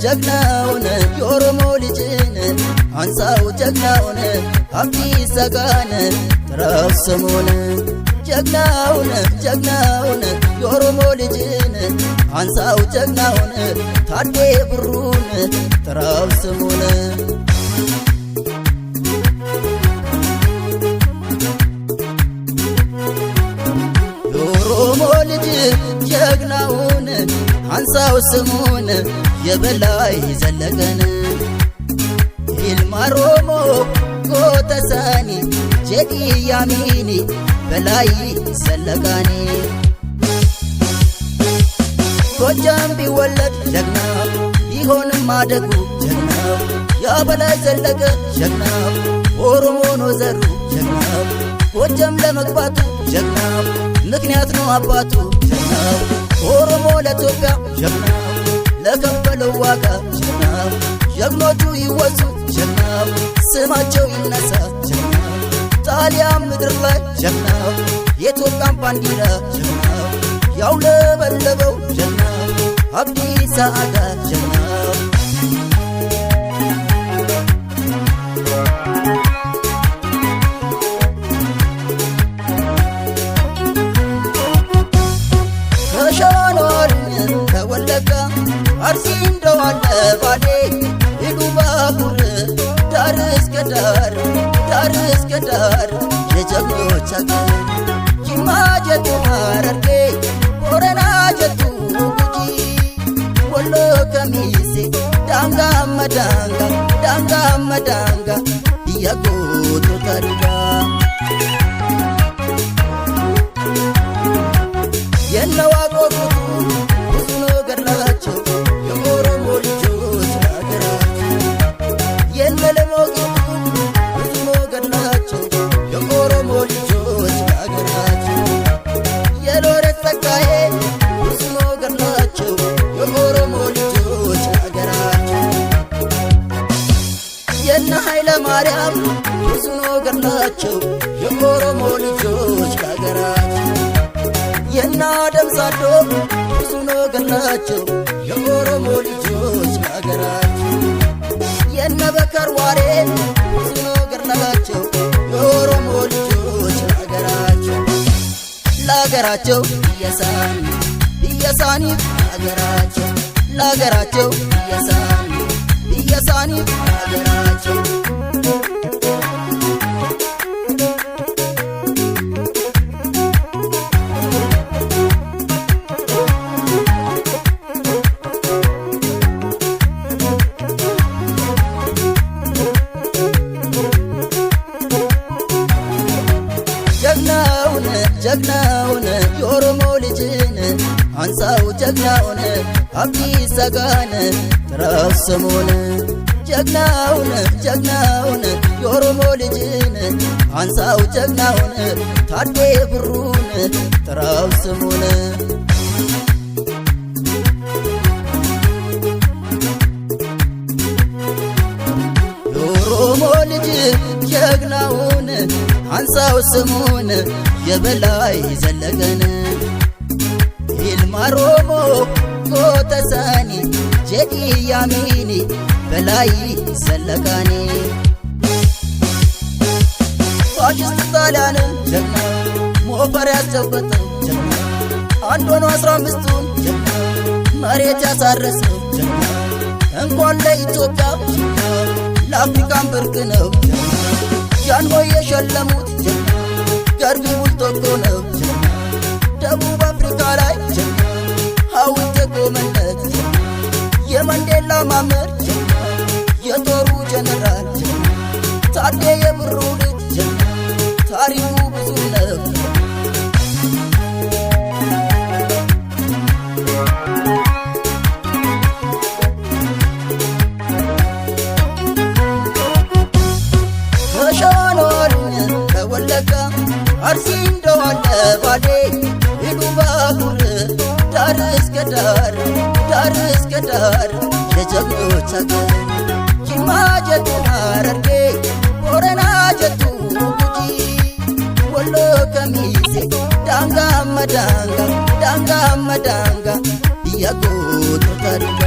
ጀግናውን የኦሮሞ ልጅን አንሳው ጀግናውን አብዲሳ ጋን ጥራው ስሙን ጀግናውን የኦሮሞ ልጅን አንሳው ጀግናውን ታዴ ብሩን ጥራው ስሙን የኦሮሞ ልጅ ጀግናውን አንሳው ስሙን የበላይ ዘለቀን ኢልማ ኦሮሞ ጎተሳኒ ጄዲ ያሚኒ በላይ ዘለቃኒ ጎጃም ቢወለድ ጀግና ቢሆንም ማደጉ ጀግና ያበላይ ዘለቀ ጀግና ኦሮሞ ነው ዘሩ ጀግና ጎጃም ለመግባቱ ጀግና ምክንያት ነው አባቱ ጀግና ኦሮሞ ለኢትዮጵያ ጀግና ለከፈለው ዋጋ ጀግና ጀግኖቹ ይወሱ ጀግና ስማቸው ይነሳ ጀግና ጣሊያን ምድር ላይ ጀግና የኢትዮጵያን ባንዲራ ጀግና ያውለበለበው ጀግና አብዲሳ አጋ ጀግና አርሲ እንደዋለ ባሌ ኢሉባቡር ዳር እስከ ዳር የጀግኖች አገር ጅማ ጀቱ ሐረርጌ ቦረና ጀቱ ጉጂ ወሎ ከሚሴ ዳንጋ መዳንጋ ብያጎቶ ታሪጋ የነዋቆቱ ብዙ ነው ገድላቸው ማርያም ብዙ ነገር ናቸው የኦሮሞ ልጆች ከሀገራቸው የና ደምሳዶ ብዙ ነገር ናቸው የኦሮሞ ልጆች ከሀገራቸው የነ በከር ዋሬ ብዙ ነገር ናቸው የኦሮሞ ልጆች ለሀገራቸው ብየሳኒ ለሀገራቸው ብየሳኒ ለሀገራቸው ጀግናውን የኦሮሞ ልጅን አንሳው ጀግናውን አብዲሳ ጋን ጥራው ስሙን ጀግናውን የኦሮሞ ልጅን አንሳው ጀግናውን ታዴ ብሩን ጥራው ስሙን የኦሮሞ ልጅ ጀግናውን አንሳው ስሙን የበላይ ዘለቀን ኢልማ ኦሮሞ ጎተሳኒ ጄዲ ያሚኒ በላይ ዘለቃኒ ፋሽስት ጣሊያን ጀግና ሞፈር ያስጨበጠው ጀግና አንድ ሆኖ 15ቱን ጀግና መሬት ያሳረሰው ጀግና እንኳን ለኢትዮጵያ ለአፍሪካን ብርቅ ነው ጀግና ጃንሆይ የሸለሙት ጀግና ገርቢ ቡልቶኮ ነው ጀግና ደቡብ አፍሪካ ላይ ጀግና ሐውልት የቆመለት ጀግና የመንዴላ ማመር ጀግና የጦሩ ጀነራል ጀግና ታዴ የብሩ ልጅ ጀግና ታሪኩ ብዙ ነው አርሲ እንደዋለ ባሌ ኢሉባቡር ዳር እስከ ዳር የጀግኖች አገር ጅማ ጀቱ ሐረርጌ ቦረና ጀቱ ጉጂ ወሎ ከሚሴ ዳንጋ መዳንጋ ዳንጋ መዳንጋ ብያጎቶ ታሪጋ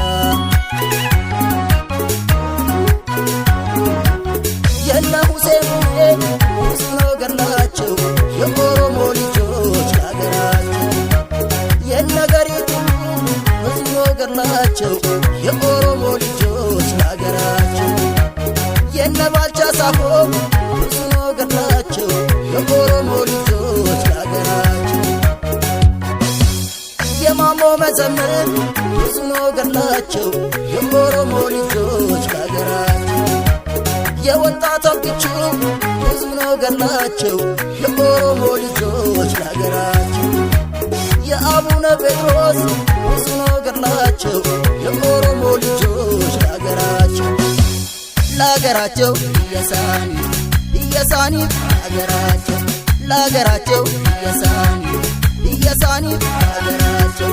የነ ሁሴን ብዙ ነገር ናቸው የኦሮሞ ልጆች ለአገራቸው የነ ገሪቱ ብዙ ነገር ናቸው የኦሮሞ ልጆች ለአገራቸው የነ ባልቻ ሳፎ ብዙ ነገር ናቸው የኦሮሞ ልጆች ለአገራቸው የማሞ መዘምር ብዙ ነገር ናቸው የኦሮሞ ልጆች ለአገራቸው የወጣት አብቹ ብዙ ነገር ናቸው የኦሮሞ ልጆች ለአገራቸው የአቡነ ጴጥሮስ ብዙ ነገር ናቸው የኦሮሞ ልጆች ለአገራቸው ለአገራቸው ኢየሳኒ ኢየሳኒ ለአገራቸው ለአገራቸው ኢየሳኒ ኢየሳኒ ለአገራቸው